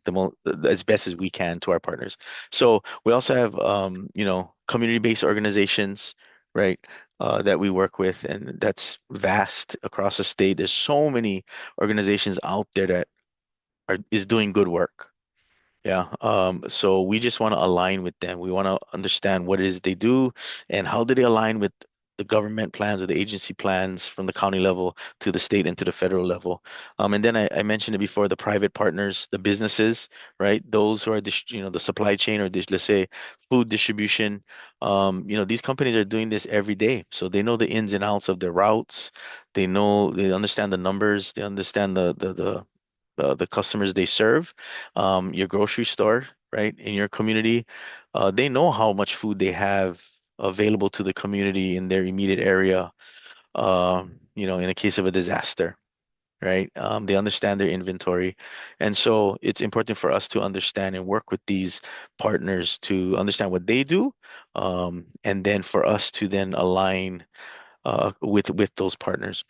as best as we can to our partners. So we also have community-based organizations, right, that we work with, and that's vast across the state. There's so many organizations out there that is doing good work. Yeah. So we just want to align with them. We want to understand what it is they do and how do they align with the government plans or the agency plans from the county level to the state and to the federal level. And then I mentioned it before, the private partners, the businesses, right? Those who are, the supply chain or let's say food distribution. These companies are doing this every day. So they know the ins and outs of their routes. They understand the numbers. They understand the customers they serve, your grocery store, right, in your community. They know how much food they have available to the community in their immediate area, in the case of a disaster, right? They understand their inventory. And so it's important for us to understand and work with these partners to understand what they do, and then for us to then align with those partners.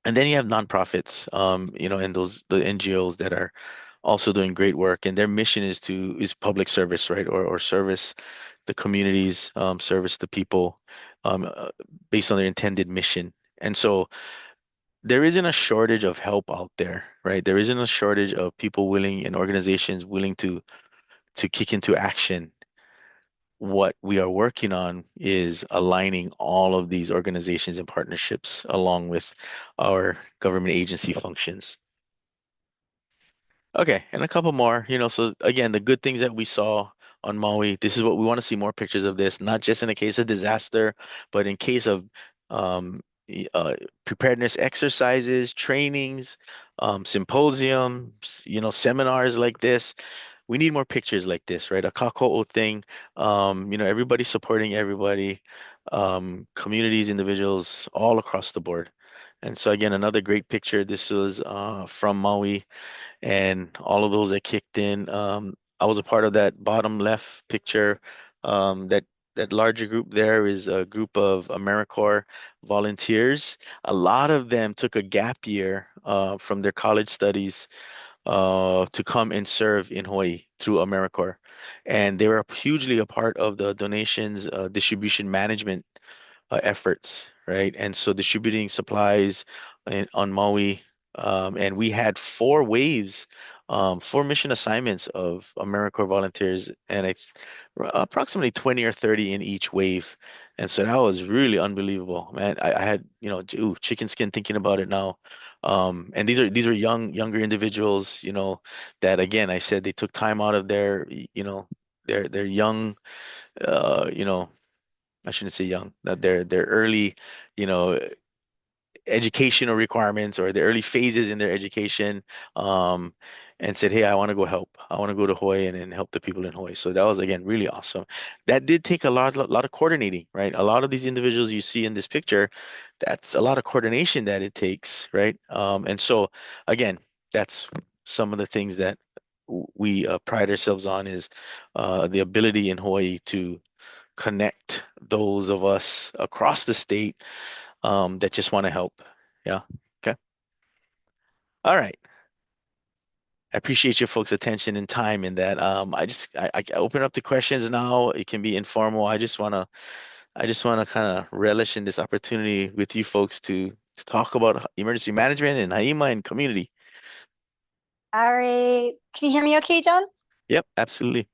And then you have nonprofits, and the NGOs that are also doing great work, and their mission is public service, right, or service the communities, service the people, um, uh, based on their intended mission. And so there isn't a shortage of help out there, right? There isn't a shortage of people willing and organizations willing to kick into action. What we are working on is aligning all of these organizations and partnerships along with our government agency functions. Okay, and a couple more, so again, the good things that we saw on Maui, this is what we want to see more pictures of this, not just in a case of disaster, but in case of um, preparedness exercises, trainings, symposiums, seminars like this. We need more pictures like this, right? A Kako'o thing, everybody supporting everybody, communities, individuals, all across the board. And so again, another great picture. This was from Maui and all of those that kicked in. I was a part of that bottom left picture. That larger group there is a group of AmeriCorps volunteers. A lot of them took a gap year from their college studies to come and serve in Hawaii through AmeriCorps. And they were hugely a part of the donations distribution management efforts, right? And so distributing supplies on Maui, and we had four waves, four mission assignments of AmeriCorps volunteers, and approximately 20 or 30 in each wave. And so that was really unbelievable, man. I had, chicken skin thinking about it now. And these are younger individuals, that again, I said they took time out of their young, uh, you know, I shouldn't say young, that their early, you know, educational requirements or the early phases in their education, um, and said, "Hey, I want to go help. I want to go to Hawaii and help the people in Hawaii." So that was again really awesome. That did take a lot of coordinating, right? A lot of these individuals you see in this picture, that's a lot of coordination that it takes, right? And so again, that's some of the things that we pride ourselves on is the ability in Hawaii to connect those of us across the state that just want to help. Yeah. Okay. All right. I appreciate your folks' attention and time in that. I open up the questions now. It can be informal. I just wanna kind of relish in this opportunity with you folks to talk about emergency management and HI-EMA and community. All right. Can you hear me okay, John? Yep, absolutely.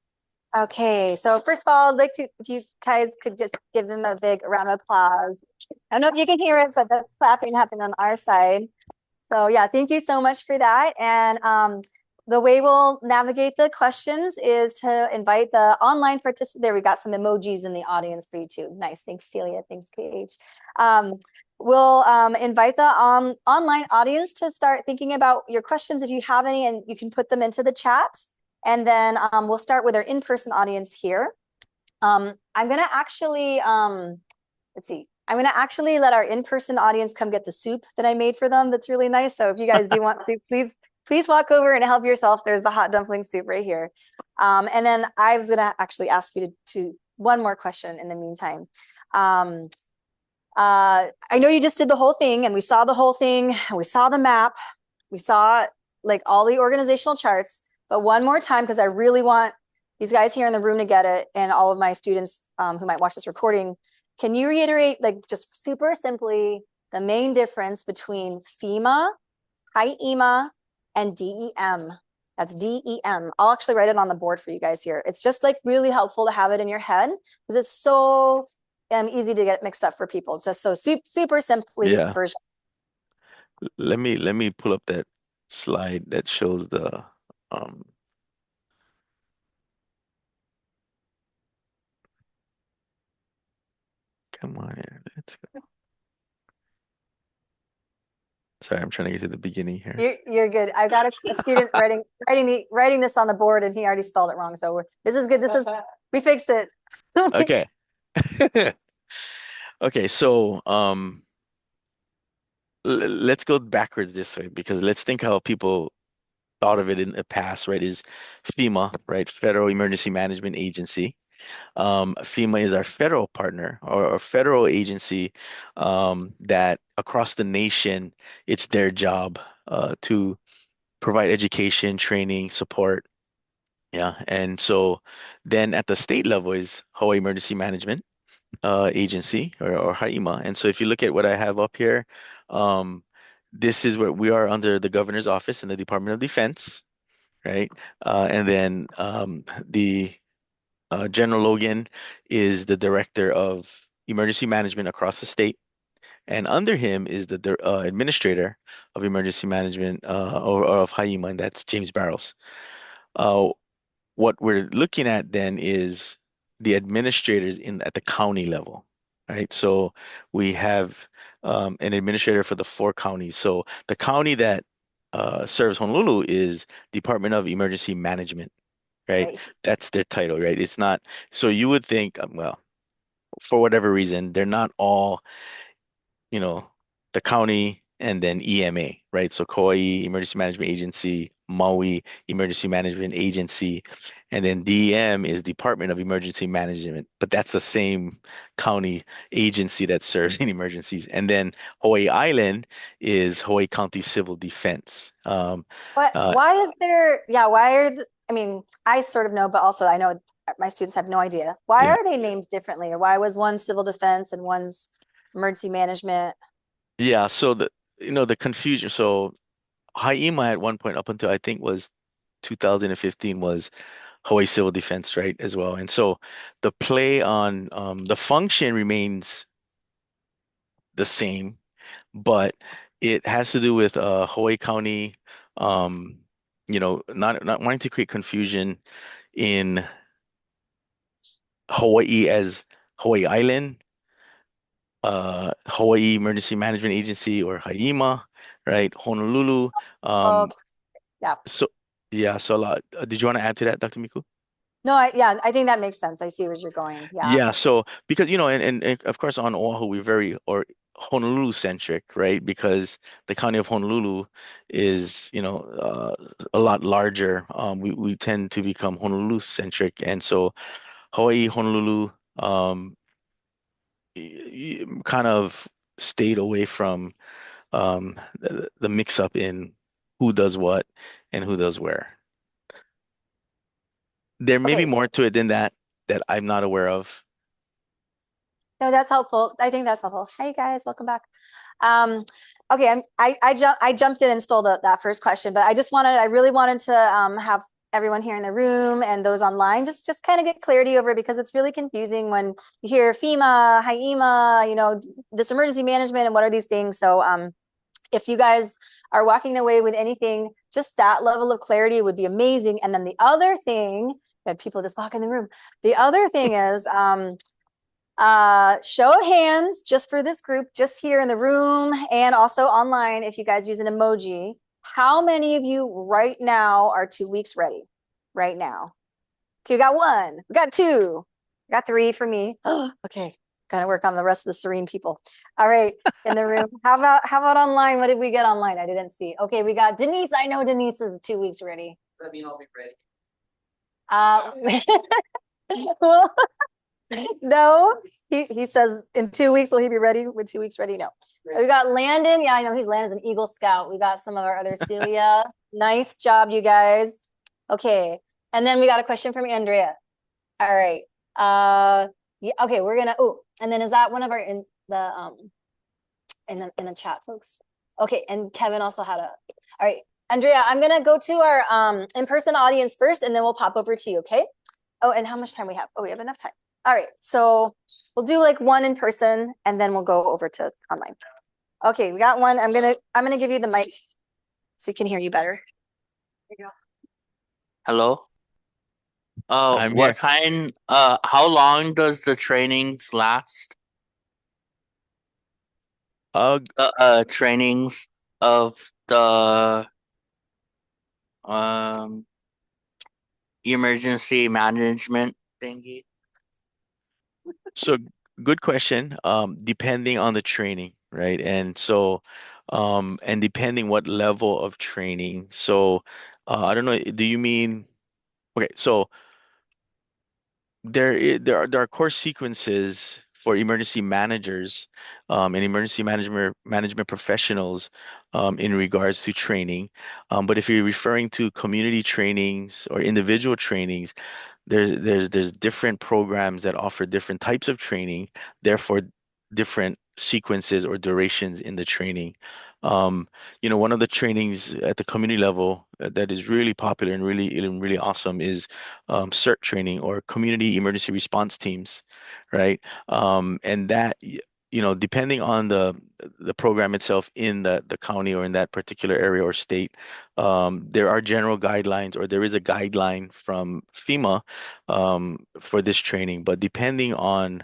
Okay, so first of all, I'd like to, if you guys could just give them a big round of applause. I don't know if you can hear it, but the clapping happened on our side. So yeah, thank you so much for that. And the way we'll navigate the questions is to invite the online participants. There, we got some emojis in the audience for you too. Nice, thanks Celia, thanks KH. We'll invite the online audience to start thinking about your questions if you have any, and you can put them into the chat. And then we'll start with our in-person audience here. I'm gonna actually, let's see, I'm gonna actually let our in-person audience come get the soup that I made for them. That's really nice. So if you guys do want soup, please walk over and help yourself. There's the hot dumpling soup right here. And then I was gonna actually ask you to one more question in the meantime. I know you just did the whole thing and we saw the whole thing and we saw the map. We saw like all the organizational charts, but one more time, because I really want these guys here in the room to get it, and all of my students who might watch this recording, can you reiterate, like just super simply, the main difference between FEMA, HI-EMA, and DEM? That's DEM. I'll actually write it on the board for you guys here. It's just like really helpful to have it in your head because it's so easy to get mixed up for people. Just so super simply Yeah. version. Let me pull up that slide that shows the um come on here. Let's go. Sorry, I'm trying to get to the beginning here. You're good. I got a student writing this on the board, and he already spelled it wrong. So this is good. We fixed it. Okay. Okay, so let's go backwards this way because let's think how people thought of it in the past, right? Is FEMA, right? Federal Emergency Management Agency. FEMA is our federal partner or a federal agency that across the nation, it's their job to provide education, training, support. Yeah. And so then at the state level is Hawaii Emergency Management Agency or HI-EMA. And so if you look at what I have up here, um, this is where we are under the governor's office in the Department of Defense, right? And then the General Logan is the director of emergency management across the state. And under him is the administrator of emergency management or of HI-EMA, and that's James Barrows. Uh, what we're looking at then is the administrators in at the county level, right? So we have an administrator for the four counties. So the county that serves Honolulu is Department of Emergency Management, right? Right. That's their title, right? It's not, so you would think, well, for whatever reason, they're not all, you know, the county and then EMA, right? So Kauai Emergency Management Agency, Maui Emergency Management Agency, and then DEM is Department of Emergency Management, but that's the same county agency that serves in emergencies. And then Hawaii Island is Hawaii County Civil Defense. But Uh, why is there? Yeah, why are? I mean, I sort of know, but also I know my students have no idea. Why yeah, are they named differently, or why was one civil defense and one's emergency management? yeah. So the confusion. So HI-EMA at one point up until I think was 2015 was Hawaii Civil Defense, right, as well. And so the play on the function remains the same, but it has to do with Hawaii County, um, not wanting to create confusion in Hawaii as Hawaii Island Hawaii Emergency Management Agency or HI-EMA, right? Honolulu. Um, Okay. Yeah. so yeah, so a lot. Did you want to add to that, Dr. Miku? No, I think that makes sense. I see where you're going. Yeah. Yeah, so because and of course on Oahu we're very or Honolulu centric, right? Because the county of Honolulu is, a lot larger. We tend to become Honolulu centric, and so Hawaii, Honolulu, kind of stayed away from the mix up in who does what and who does where. There may be Okay. more to it than that that I'm not aware of. No, that's helpful. I think that's helpful. Hey guys, welcome back. Um, okay, I jumped in and stole that first question, but I really wanted to have everyone here in the room and those online just kind of get clarity over it because it's really confusing when you hear FEMA, HI-EMA, this emergency management and what are these things. So if you guys are walking away with anything, just that level of clarity would be amazing. And then the other thing that people just walk in the room, the other thing is show of hands just for this group, just here in the room and also online, if you guys use an emoji, how many of you right now are 2 weeks ready? Right now. Okay, we got one, we got two, we got three for me. Okay, gotta work on the rest of the serene people. All right, in the room. How about online? What did we get online? I didn't see. Okay, we got Denise. I know Denise is 2 weeks ready. Does that mean I'll be ready? Well, no, he says in 2 weeks will he be ready? With 2 weeks ready? No. We got Landon. Yeah, I know he's Landon's an Eagle Scout. We got some of our other Celia. Nice job, you guys. Okay, and then we got a question from Andrea. All right. Yeah. Okay, we're gonna. Oh, and then is that one of our in the chat, folks? Okay, and Kevin also had a. All right, Andrea, I'm gonna go to our in-person audience first, and then we'll pop over to you. Okay. Oh, and how much time we have? Oh, we have enough time. All right, so we'll do like one in person and then we'll go over to online. Okay, we got one. I'm gonna give you the mic so he can hear you better. There you go. Hello. I'm here. How long does the trainings last? Uh, Trainings of the um emergency management thingy. so good question. Depending on the training, right? And so, and depending what level of training. So, I don't know, do you mean, okay, so there are course sequences for emergency managers and emergency management professionals in regards to training. But if you're referring to community trainings or individual trainings, there's different programs that offer different types of training, therefore different sequences or durations in the training. One of the trainings at the community level that is really popular and really awesome is CERT training or community emergency response teams, right? And that depending on the program itself in the county or in that particular area or state, there are general guidelines or there is a guideline from FEMA for this training. But depending on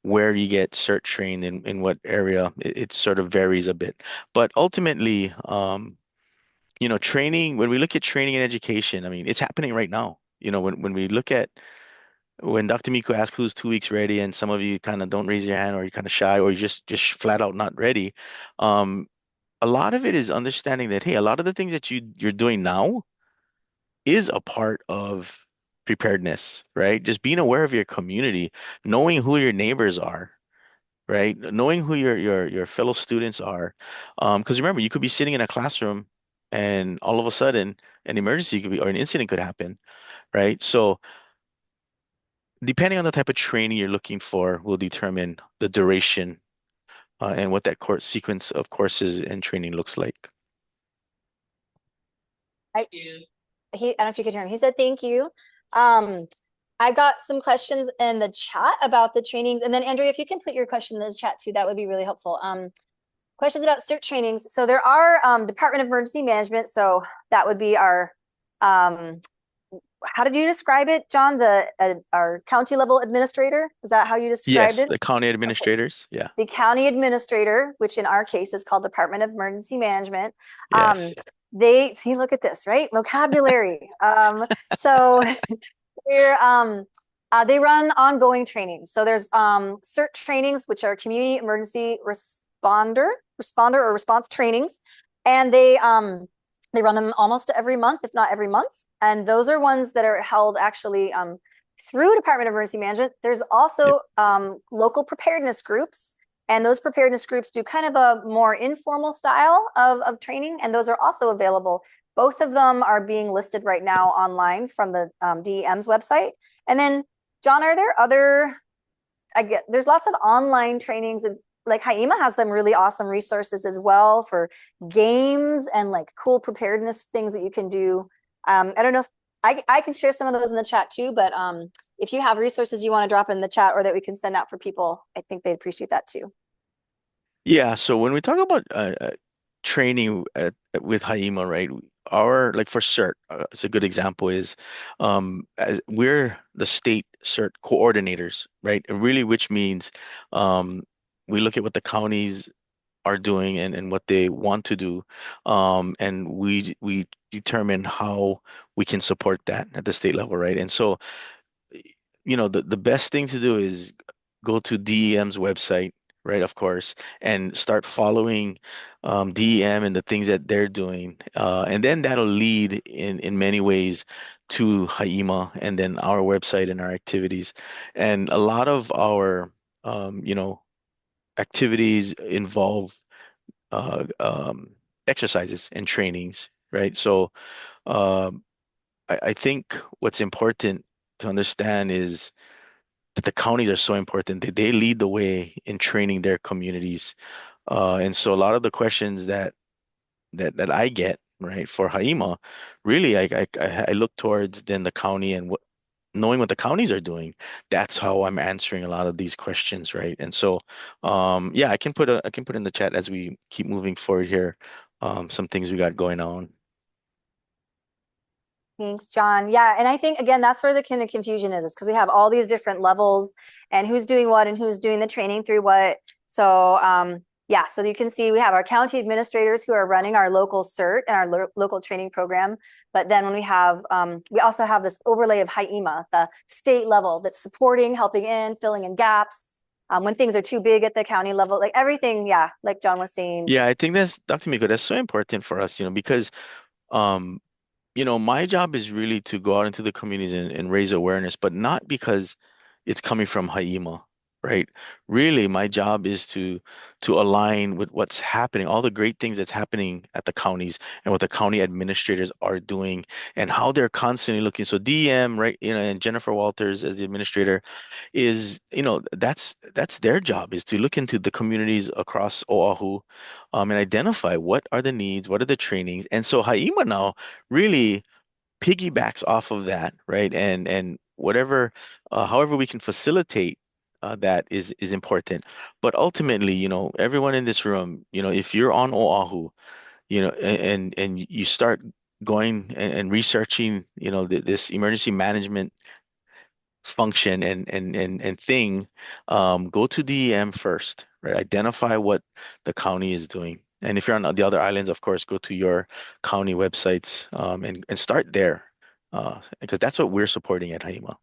where you get CERT trained in what area, it sort of varies a bit. But ultimately, training, when we look at training and education, I mean, it's happening right now. When we look at when Dr. Miku asks who's 2 weeks ready, and some of you kind of don't raise your hand or you're kind of shy or you just flat out not ready. Um, a lot of it is understanding that, hey, a lot of the things that you're doing now is a part of preparedness, right? Just being aware of your community, knowing who your neighbors are, right? Knowing who your fellow students are. Because remember, you could be sitting in a classroom and all of a sudden an emergency could be or an incident could happen, right? So depending on the type of training you're looking for will determine the duration and what that course sequence of courses and training looks like. Thank you. I don't know if you could hear him. He said thank you. I got some questions in the chat about the trainings, and then Andrea, if you can put your question in the chat too, that would be really helpful. Questions about CERT trainings. So there are Department of Emergency Management. So that would be our how did you describe it, John? Our county level administrator? Is that how you described Yes, it? the county Okay. administrators. Yeah. The county administrator, which in our case is called Department of Emergency Management. Yes. They see, look at this, right? Vocabulary. So they run ongoing trainings. So there's CERT trainings, which are community emergency responder or response trainings, and they run them almost every month, if not every month. And those are ones that are held actually through Department of Emergency Management. There's also local preparedness groups, and those preparedness groups do kind of a more informal style of training, and those are also available. Both of them are being listed right now online from the DEM's website. And then, John, are there other, there's lots of online trainings, and like HI-EMA has some really awesome resources as well for games and like cool preparedness things that you can do. I don't know if I can share some of those in the chat too, but if you have resources you want to drop in the chat or that we can send out for people, I think they'd appreciate that too. Yeah. So when we talk about training with HI-EMA, right? Our like for CERT, it's a good example is as we're the state CERT coordinators, right? And really, which means um, we look at what the counties are doing and what they want to do, and we determine how we can support that at the state level, right? And so the best thing to do is go to DEM's website, right? Of course, and start following DEM and the things that they're doing. And then that'll lead in many ways to HI-EMA and then our website and our activities. And a lot of our, activities involve uh, um, exercises and trainings, right? So um, I think what's important to understand is that the counties are so important. They lead the way in training their communities. And so a lot of the questions that I get, right, for HI-EMA, really I look towards then the county and knowing what the counties are doing. That's how I'm answering a lot of these questions, right? And so yeah, I can put in the chat as we keep moving forward here, some things we got going on. Thanks, John. Yeah, and I think again that's where the kind of confusion is because we have all these different levels and who's doing what and who's doing the training through what. So yeah, so you can see we have our county administrators who are running our local CERT and our local training program. But then when we also have this overlay of HI-EMA, the state level that's supporting, helping in, filling in gaps. When things are too big at the county level, like everything, yeah, like John was saying. Yeah, I think that's Dr. Miko, that's so important for us, because um, my job is really to go out into the communities and raise awareness, but not because it's coming from HI-EMA, right? Really, my job is to align with what's happening, all the great things that's happening at the counties and what the county administrators are doing and how they're constantly looking. So DM, right, and Jennifer Walters as the administrator is, that's their job is to look into the communities across Oahu, and identify what are the needs, what are the trainings. And so HI-EMA now really piggybacks off of that, right? And whatever, however we can facilitate that is important. But ultimately, everyone in this room, if you're on Oahu, and you start going and researching, this emergency management function and thing, go to DEM first, right? Identify what the county is doing. And if you're on the other islands, of course, go to your county websites, and start there, because that's what we're supporting at HI-EMA.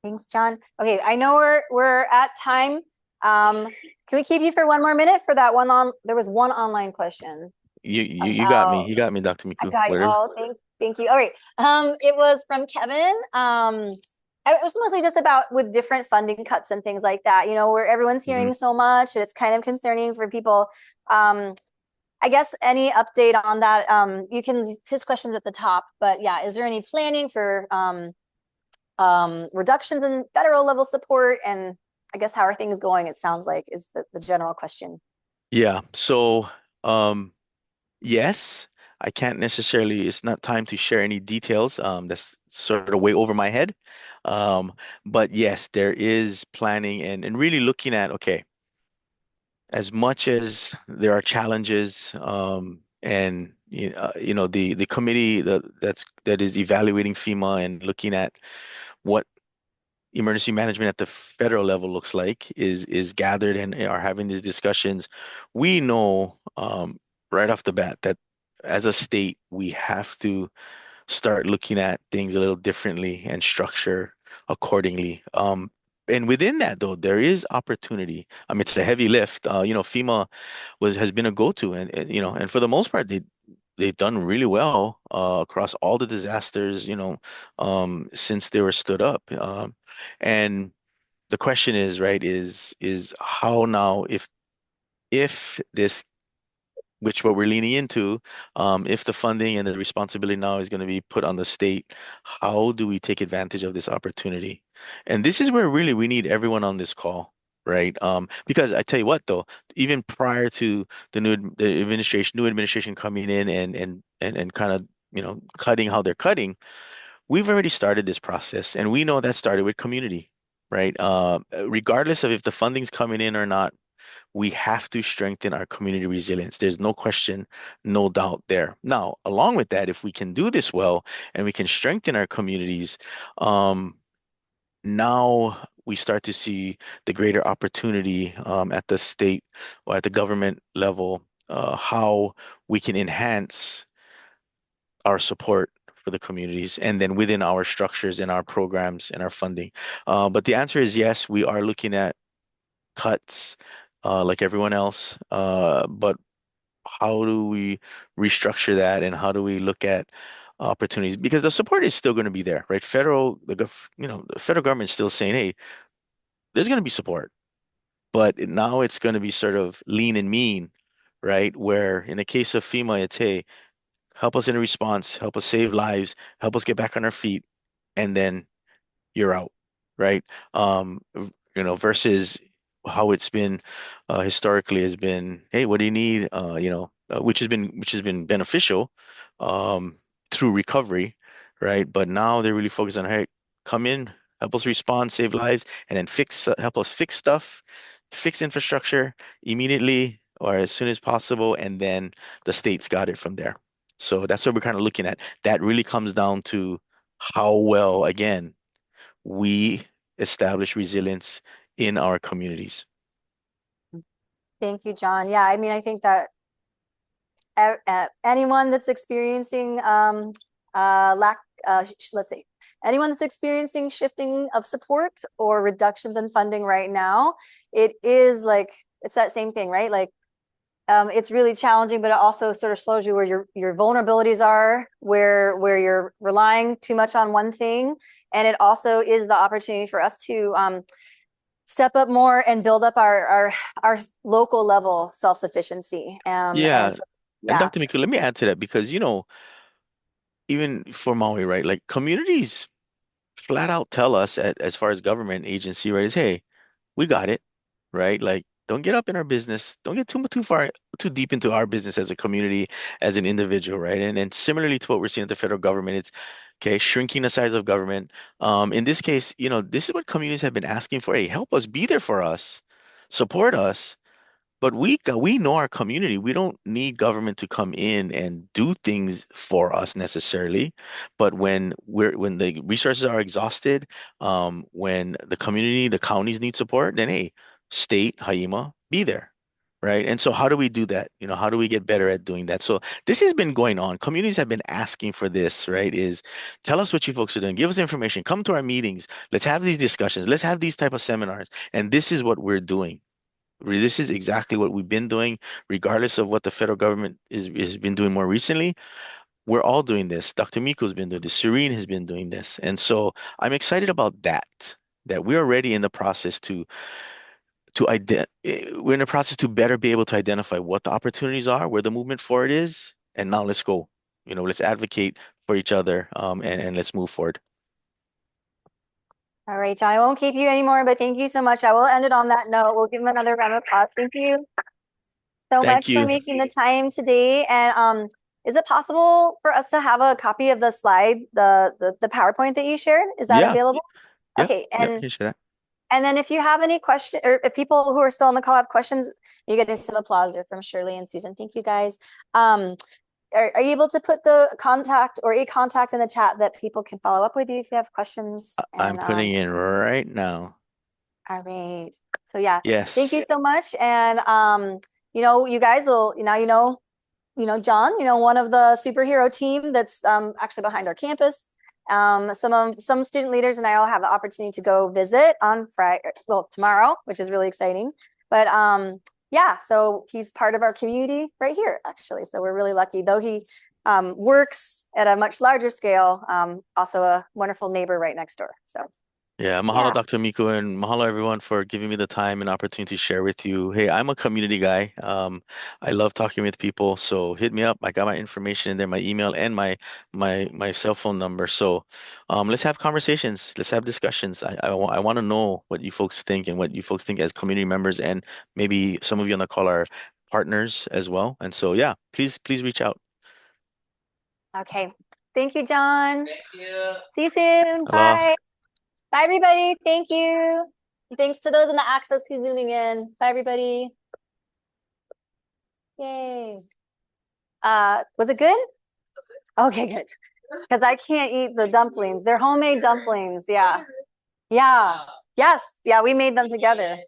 Thanks, John. Okay, I know we're at time. Can we keep you for one more minute for that one there was one online question. You got me. You got me, Dr. I Miku. got you. Whatever. Oh, thank you. All right. It was from Kevin. It was mostly just about with different funding cuts and things like that, where everyone's hearing so much, and it's kind of concerning for people. I guess any update on that? His question's at the top, but yeah, is there any planning for reductions in federal level support? And I guess how are things going? It sounds like is the general question. Yeah. So, yes, I can't necessarily, it's not time to share any details. That's sort of way over my head. Um, but yes, there is planning and really looking at, okay, as much as there are challenges, and the committee that is evaluating FEMA and looking at what emergency management at the federal level looks like is gathered and are having these discussions. We know right off the bat that as a state we have to start looking at things a little differently and structure accordingly. And within that, though, there is opportunity. I mean, it's a heavy lift. FEMA has been a go-to, and for the most part, they've done really well across all the disasters, since they were stood up. And the question is, right, is how now if this, which what we're leaning into, if the funding and the responsibility now is going to be put on the state, how do we take advantage of this opportunity? And this is where really we need everyone on this call, right? Because I tell you what, though, even prior to new administration coming in and kind of, cutting how they're cutting, we've already started this process, and we know that started with community, right? Regardless of if the funding's coming in or not, we have to strengthen our community resilience. There's no question, no doubt there. Now, along with that, if we can do this well and we can strengthen our communities, now we start to see the greater opportunity at the state or at the government level, how we can enhance our support for the communities and then within our structures and our programs and our funding. But the answer is yes, we are looking at cuts like everyone else. But how do we restructure that and how do we look at opportunities? Because the support is still going to be there, right? The federal government is still saying, hey, there's going to be support, but now it's going to be sort of lean and mean, right? Where in the case of FEMA, it's, hey, help us in a response, help us save lives, help us get back on our feet, and then you're out, right? Versus how it's been historically has been, hey, what do you need? Which has been beneficial um, through recovery, right? But now they're really focused on, hey, come in, help us respond, save lives, and then help us fix stuff, fix infrastructure immediately or as soon as possible, and then the state's got it from there. So that's what we're kind of looking at. That really comes down to how well, again, we establish resilience in our communities. Thank you, John. Yeah, I mean, I think that anyone that's experiencing let's say, anyone that's experiencing shifting of support or reductions in funding right now, it is like, it's that same thing, right? Like, it's really challenging, but it also sort of shows you where your vulnerabilities are, where you're relying too much on one thing. And it also is the opportunity for us to step up more and build up our local level self-sufficiency. Yeah. And so, And yeah. Dr. Miku, let me add to that because, even for Maui, right, like communities flat out tell us as far as government agency, right, is, hey, we got it, right? Like, don't get up in our business. Don't get too deep into our business as a community, as an individual, right? And similarly to what we're seeing at the federal government, it's okay, shrinking the size of government. In this case, this is what communities have been asking for. Hey, help us, be there for us, support us. But we know our community. We don't need government to come in and do things for us necessarily. But when the resources are exhausted, when the community, the counties need support, then hey, state, HI-EMA, be there. Right. And so how do we do that? How do we get better at doing that? So this has been going on. Communities have been asking for this, right? Is tell us what you folks are doing. Give us information. Come to our meetings. Let's have these discussions. Let's have these type of seminars. And this is what we're doing. This is exactly what we've been doing, regardless of what the federal government has been doing more recently. We're all doing this. Dr. Miko's been doing this. CERENE has been doing this. And so I'm excited about that we're already in the process we're in the process to better be able to identify what the opportunities are, where the movement forward is, and now let's go. Let's advocate for each other, and let's move forward. All right, John, I won't keep you anymore, but thank you so much. I will end it on that note. We'll give him another round of applause. Thank you so Thank much for you. making the time today. And is it possible for us to have a copy of the slide, the PowerPoint that you shared? Is that Yeah. available? Yep. Okay, Yep. Can you share that? and then if you have any questions, or if people who are still on the call have questions, you're getting some applause there from Shirley and Susan. Thank you guys. are you able to put the contact or a contact in the chat that people can follow up with you if you have questions? I'm And putting in right now. all right. So yeah, thank Yes. you so much. And you know, you guys will now John, one of the superhero team that's actually behind our campus. Some student leaders and I will have the opportunity to go visit on Friday, well, tomorrow, which is really exciting. But yeah, so he's part of our community right here, actually. So we're really lucky, though he works at a much larger scale, also a wonderful neighbor right next door. So Yeah, mahalo, yeah. Dr. Miku, and mahalo everyone for giving me the time and opportunity to share with you. Hey, I'm a community guy. I love talking with people, so hit me up. I got my information in there, my email and my cell phone number. So, let's have conversations. Let's have discussions. I want to know what you folks think and what you folks think as community members, and maybe some of you on the call are partners as well. And so, yeah, please reach out. Okay. Thank you, John. Thank you. See you soon. Aloha. Bye. Bye, everybody. Thank you. Thanks to those in the access who's zooming in. Bye, everybody. Yay. Was it good? Okay, good. Because I can't eat the dumplings. They're homemade dumplings. Yeah. Yeah. Yes. Yeah, we made them together.